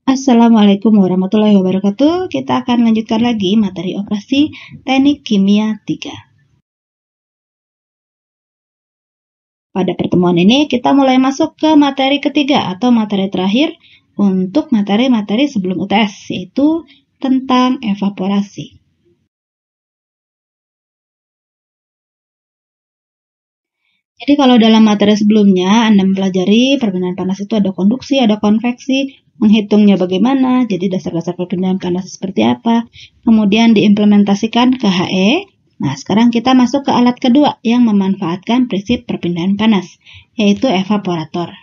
Assalamualaikum warahmatullahi wabarakatuh. Kita akan lanjutkan lagi materi operasi teknik kimia 3. Pada pertemuan ini kita mulai masuk ke materi ketiga atau materi terakhir untuk materi-materi sebelum UTS, yaitu tentang evaporasi. Jadi kalau dalam materi sebelumnya Anda mempelajari perpindahan panas itu ada konduksi, ada konveksi, menghitungnya bagaimana, jadi dasar-dasar perpindahan panas seperti apa, kemudian diimplementasikan ke HE. Nah, sekarang kita masuk ke alat kedua yang memanfaatkan prinsip perpindahan panas, yaitu evaporator.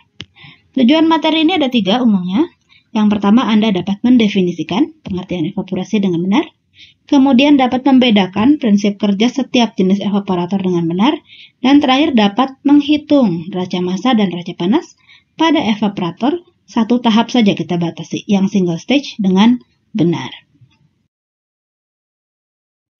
Tujuan materi ini ada 3 umumnya. Yang pertama, Anda dapat mendefinisikan pengertian evaporasi dengan benar. Kemudian dapat membedakan prinsip kerja setiap jenis evaporator dengan benar. Dan terakhir dapat menghitung derajat massa dan derajat panas pada evaporator. Satu tahap saja kita batasi, yang single stage dengan benar.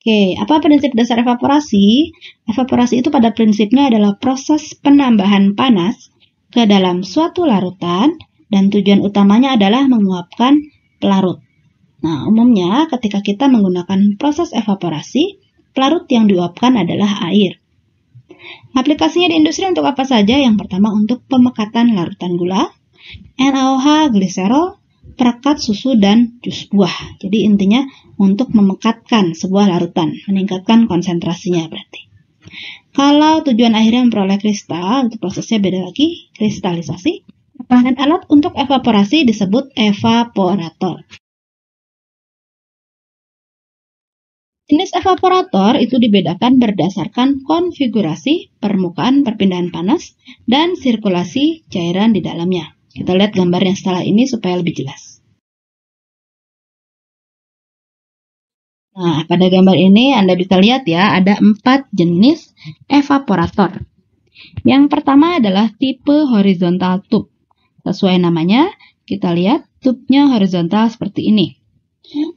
Oke, apa prinsip dasar evaporasi? Evaporasi itu pada prinsipnya adalah proses penambahan panas ke dalam suatu larutan dan tujuan utamanya adalah menguapkan pelarut. Nah, umumnya ketika kita menggunakan proses evaporasi, pelarut yang diuapkan adalah air. Aplikasinya di industri untuk apa saja? Yang pertama untuk pemekatan larutan gula, NaOH, gliserol, perekat susu, dan jus buah. Jadi intinya untuk memekatkan sebuah larutan, meningkatkan konsentrasinya berarti. Kalau tujuan akhirnya memperoleh kristal, itu prosesnya beda lagi, kristalisasi. Dan alat untuk evaporasi disebut evaporator. Jenis evaporator itu dibedakan berdasarkan konfigurasi permukaan perpindahan panas dan sirkulasi cairan di dalamnya. Kita lihat gambar yang setelah ini supaya lebih jelas. Nah, pada gambar ini Anda bisa lihat ya, ada 4 jenis evaporator. Yang pertama adalah tipe horizontal tube. Sesuai namanya, kita lihat tubnya horizontal seperti ini.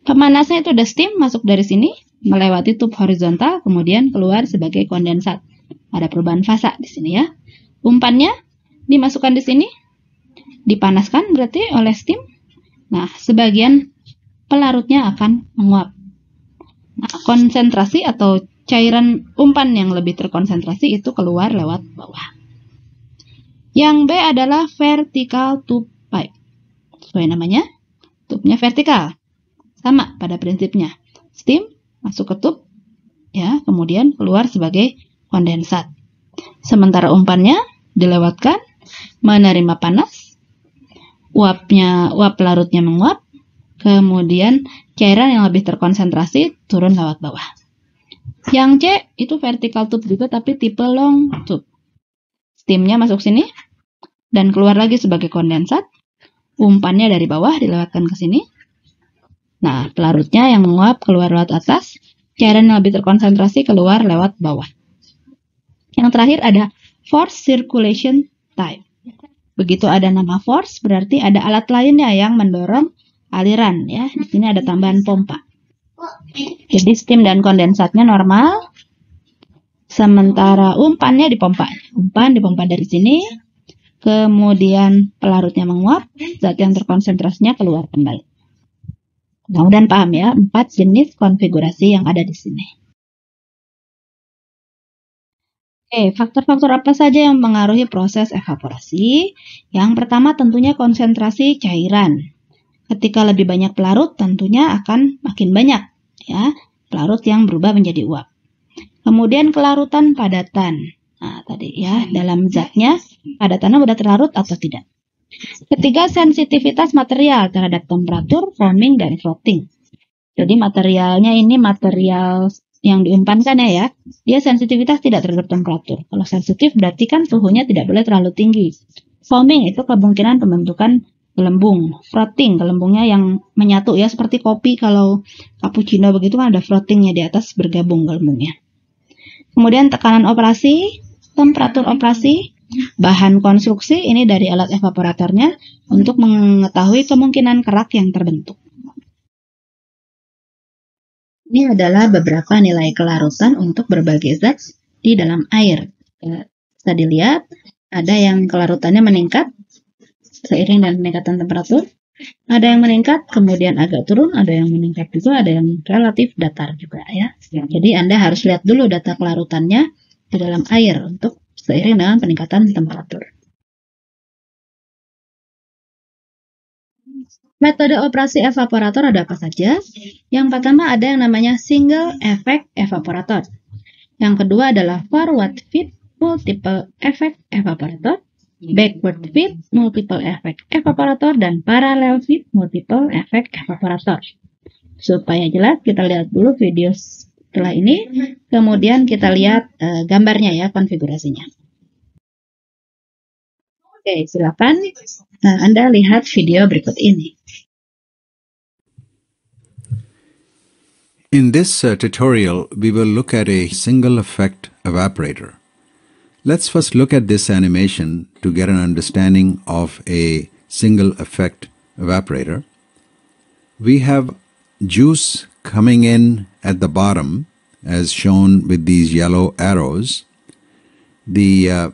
Pemanasnya itu ada steam masuk dari sini, melewati tube horizontal, kemudian keluar sebagai kondensat. Ada perubahan fasa di sini ya. Umpannya dimasukkan di sini, dipanaskan berarti oleh steam. Nah, sebagian pelarutnya akan menguap. Nah, konsentrasi atau cairan umpan yang lebih terkonsentrasi itu keluar lewat bawah. Yang B adalah vertical tube pipe. Sesuai namanya, tubnya vertikal. Sama pada prinsipnya. Steam masuk ke tube, ya, kemudian keluar sebagai kondensat. Sementara umpannya dilewatkan, menerima panas, uap larutnya menguap, kemudian cairan yang lebih terkonsentrasi turun lewat bawah. Yang C itu vertical tube juga tapi tipe long tube. Steamnya masuk sini dan keluar lagi sebagai kondensat. Umpannya dari bawah dilewatkan ke sini. Nah, pelarutnya yang menguap keluar lewat atas, cairan yang lebih terkonsentrasi keluar lewat bawah. Yang terakhir ada force circulation type. Begitu ada nama force, berarti ada alat lainnya yang mendorong aliran ya. Di sini ada tambahan pompa. Jadi steam dan kondensatnya normal, sementara umpannya dipompa. Umpan dipompa dari sini, kemudian pelarutnya menguap, zat yang terkonsentrasinya keluar kembali. Mudah-mudahan paham ya, 4 jenis konfigurasi yang ada di sini. Oke, faktor-faktor apa saja yang mempengaruhi proses evaporasi? Yang pertama tentunya konsentrasi cairan. Ketika lebih banyak pelarut, tentunya akan makin banyak ya pelarut yang berubah menjadi uap. Kemudian kelarutan padatan. Nah, tadi ya, dalam zatnya padatannya sudah terlarut atau tidak. Ketiga, sensitivitas material terhadap temperatur, foaming, dan frotting. Jadi materialnya ini material yang diumpankan ya, dia sensitivitas tidak terhadap temperatur. Kalau sensitif berarti kan suhunya tidak boleh terlalu tinggi. Foaming itu kemungkinan pembentukan gelembung. Frotting, gelembungnya yang menyatu ya, seperti kopi kalau cappuccino begitu kan ada frottingnya di atas bergabung gelembungnya. Kemudian tekanan operasi, temperatur operasi, bahan konstruksi ini dari alat evaporatornya untuk mengetahui kemungkinan kerak yang terbentuk. Ini adalah beberapa nilai kelarutan untuk berbagai zat di dalam air. Bisa dilihat ada yang kelarutannya meningkat seiring dengan peningkatan temperatur, Ada yang meningkat, kemudian agak turun, ada yang meningkat juga, ada yang relatif datar juga ya. Jadi Anda harus lihat dulu data kelarutannya di dalam air untuk seiring dengan peningkatan temperatur. Metode operasi evaporator ada apa saja? Yang pertama ada yang namanya single effect evaporator. Yang kedua adalah forward feed multiple effect evaporator, backward feed multiple effect evaporator, dan parallel feed multiple effect evaporator. Supaya jelas, kita lihat dulu video setelah ini, kemudian kita lihat gambarnya ya, konfigurasinya. Oke, silakan. Nah, Anda lihat video berikut ini. In this tutorial, we will look at a single effect evaporator. Let's first look at this animation to get an understanding of a single effect evaporator. We have juice coming in at the bottom as shown with these yellow arrows. The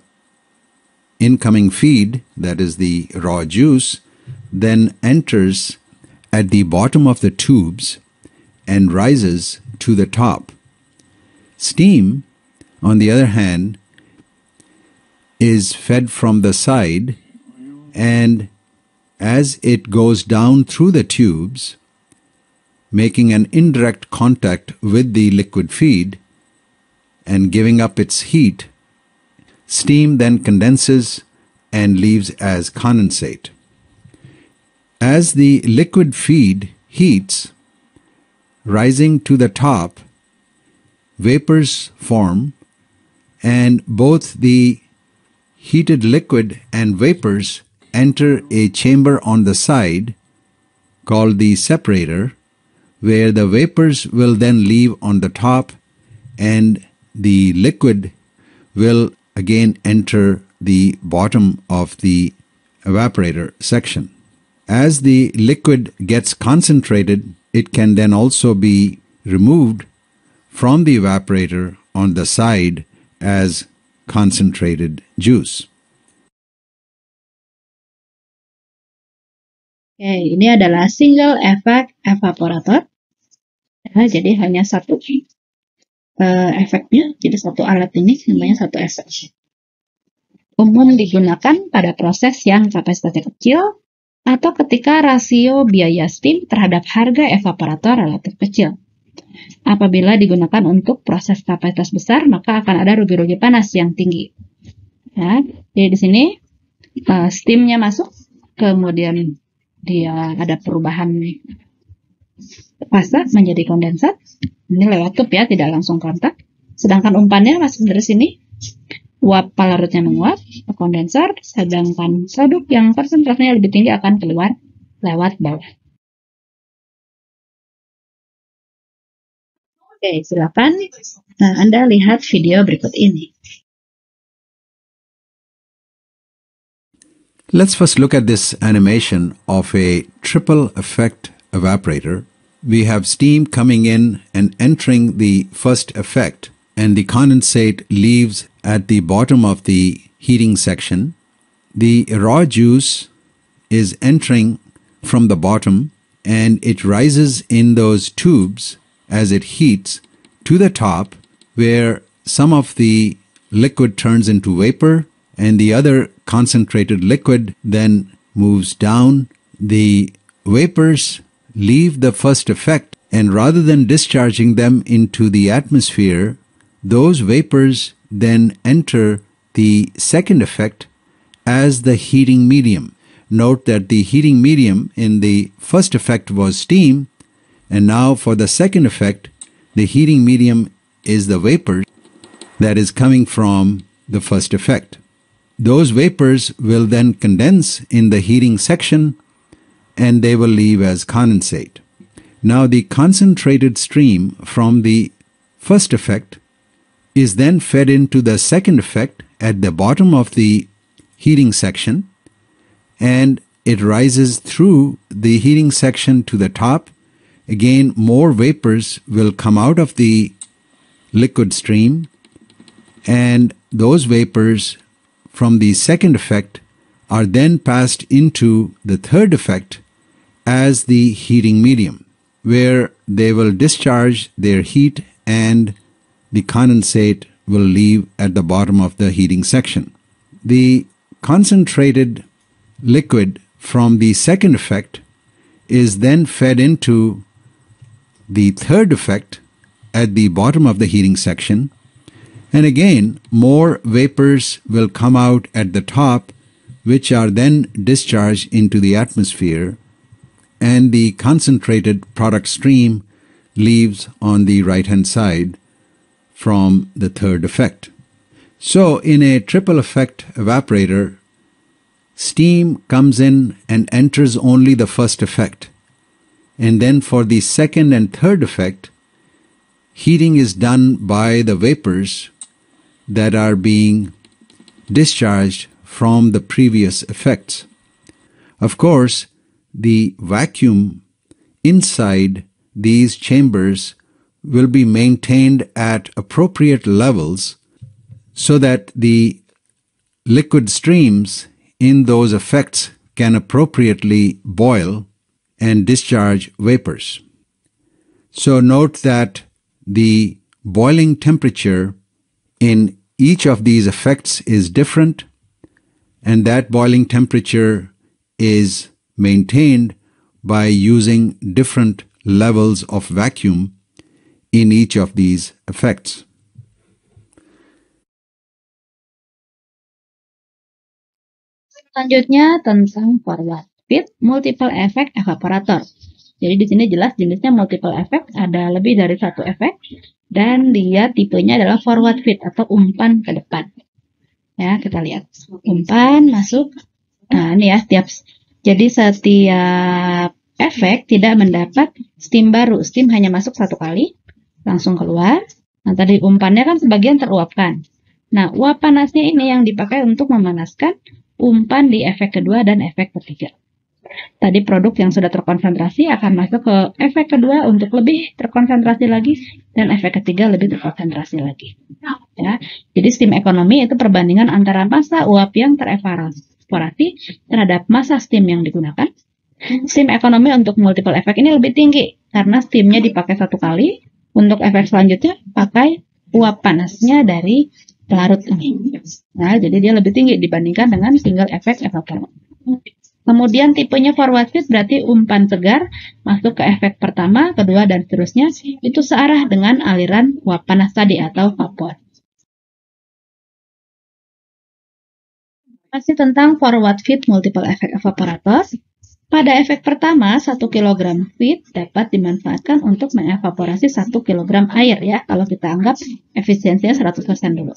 incoming feed, that is the raw juice, then enters at the bottom of the tubes and rises to the top. Steam, on the other hand, is fed from the side, and as it goes down through the tubes, making an indirect contact with the liquid feed and giving up its heat, steam then condenses and leaves as condensate. As the liquid feed heats, rising to the top, vapors form, and both the heated liquid and vapors enter a chamber on the side called the separator, where the vapors will then leave on the top and the liquid will again enter the bottom of the evaporator section. As the liquid gets concentrated, it can then also be removed from the evaporator on the side as concentrated juice. Oke, ini adalah single effect evaporator. Ya, jadi hanya satu efeknya, jadi satu alat ini namanya satu efek. Umum digunakan pada proses yang kapasitasnya kecil atau ketika rasio biaya steam terhadap harga evaporator relatif kecil. Apabila digunakan untuk proses kapasitas besar, maka akan ada rugi-rugi panas yang tinggi. Ya, jadi di sini steamnya masuk, kemudian dia ada perubahan fase menjadi kondensat. Ini lewat tube ya, tidak langsung kontak. Sedangkan umpannya masuk dari sini. Uap pelarutnya menguap ke kondensor, sedangkan produk yang konsentrasinya lebih tinggi akan keluar lewat bawah. Oke, silakan. Nah, Anda lihat video berikut ini. Let's first look at this animation of a triple effect evaporator. We have steam coming in and entering the first effect, and the condensate leaves at the bottom of the heating section. The raw juice is entering from the bottom, and it rises in those tubes as it heats to the top, where some of the liquid turns into vapor and the other concentrated liquid then moves down. The vapors leave the first effect, and rather than discharging them into the atmosphere, those vapors then enter the second effect as the heating medium. Note that the heating medium in the first effect was steam, and now for the second effect, the heating medium is the vapor that is coming from the first effect. Those vapors will then condense in the heating section, and they will leave as condensate. Now the concentrated stream from the first effect is then fed into the second effect at the bottom of the heating section, and it rises through the heating section to the top. Again, more vapors will come out of the liquid stream, and those vapors from the second effect are then passed into the third effect as the heating medium, where they will discharge their heat and the condensate will leave at the bottom of the heating section. The concentrated liquid from the second effect is then fed into the third effect at the bottom of the heating section, and again more vapors will come out at the top, which are then discharged into the atmosphere, and the concentrated product stream leaves on the right hand side from the third effect. So in a triple effect evaporator, steam comes in and enters only the first effect, and then for the second and third effect, heating is done by the vapors that are being discharged from the previous effects. Of course, the vacuum inside these chambers will be maintained at appropriate levels so that the liquid streams in those effects can appropriately boil and discharge vapors. So note that the boiling temperature in each of these effects is different, and that boiling temperature is maintained by using different levels of vacuum in each of these effects. Selanjutnya tentang forward feed multiple effect evaporator. Jadi di sini jelas jenisnya multiple effect, ada lebih dari satu efek, dan dia tipenya adalah forward feed atau umpan ke depan. Ya, kita lihat umpan masuk. Nah, ini ya, jadi setiap efek tidak mendapat steam baru. Steam hanya masuk satu kali, langsung keluar. Nah, tadi umpannya kan sebagian teruapkan. Nah, uap panasnya ini yang dipakai untuk memanaskan umpan di efek kedua dan efek ketiga. Tadi produk yang sudah terkonsentrasi akan masuk ke efek kedua untuk lebih terkonsentrasi lagi, dan efek ketiga lebih terkonsentrasi lagi. Ya, jadi steam ekonomi itu perbandingan antara massa uap yang terevaporasi terhadap massa steam yang digunakan. Steam ekonomi untuk multiple effect ini lebih tinggi karena steamnya dipakai satu kali. Untuk efek selanjutnya pakai uap panasnya dari pelarut ini. Nah, jadi dia lebih tinggi dibandingkan dengan single effect evaporator. Kemudian tipenya forward feed berarti umpan segar masuk ke efek pertama, kedua, dan seterusnya. Itu searah dengan aliran uap panas tadi atau vapor. Masih tentang forward feed multiple effect evaporator. Pada efek pertama, 1 kg feed dapat dimanfaatkan untuk mengevaporasi 1 kg air ya, kalau kita anggap efisiensinya 100% dulu.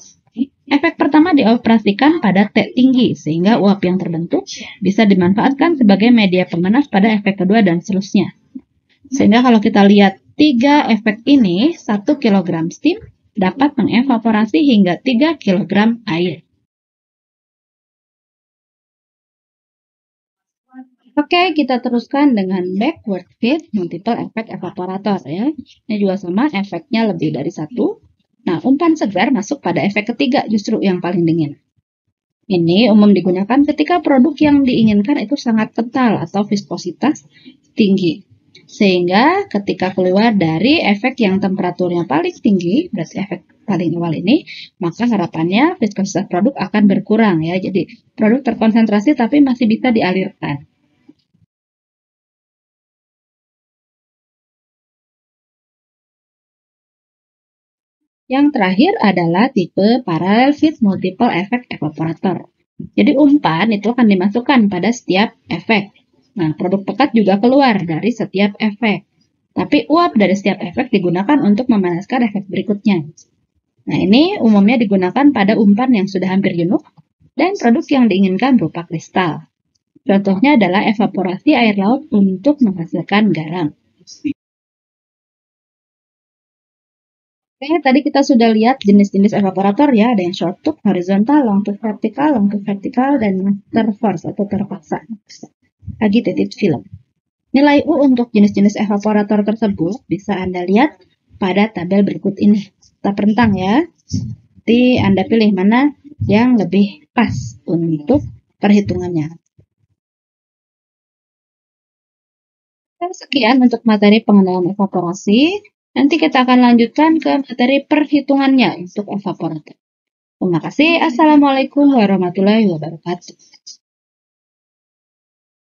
Efek pertama dioperasikan pada T tinggi, sehingga uap yang terbentuk bisa dimanfaatkan sebagai media pemanas pada efek kedua dan seterusnya. Sehingga kalau kita lihat 3 efek ini, 1 kg steam dapat mengevaporasi hingga 3 kg air. Oke, kita teruskan dengan backward feed multiple effect evaporator ya. Ini juga sama, efeknya lebih dari satu. Nah, umpan segar masuk pada efek ketiga justru yang paling dingin. Ini umum digunakan ketika produk yang diinginkan itu sangat kental atau viskositas tinggi. Sehingga ketika keluar dari efek yang temperaturnya paling tinggi, berarti efek paling awal ini, maka harapannya viskositas produk akan berkurang ya. Jadi produk terkonsentrasi tapi masih bisa dialirkan. Yang terakhir adalah tipe parallel feed multiple effect evaporator. Jadi umpan itu akan dimasukkan pada setiap efek. Nah, produk pekat juga keluar dari setiap efek. Tapi uap dari setiap efek digunakan untuk memanaskan efek berikutnya. Nah, ini umumnya digunakan pada umpan yang sudah hampir jenuh dan produk yang diinginkan berupa kristal. Contohnya adalah evaporasi air laut untuk menghasilkan garam. Oke, tadi kita sudah lihat jenis-jenis evaporator ya, ada yang short tube, horizontal, long tube vertikal, dan master force atau terpaksa. Lagi titik film. Nilai U untuk jenis-jenis evaporator tersebut bisa Anda lihat pada tabel berikut ini. Kita rentang ya. Nanti Anda pilih mana yang lebih pas untuk perhitungannya. Sekian untuk materi pengenalan evaporasi. Nanti kita akan lanjutkan ke materi perhitungannya untuk evaporator. Terima kasih. Assalamualaikum warahmatullahi wabarakatuh.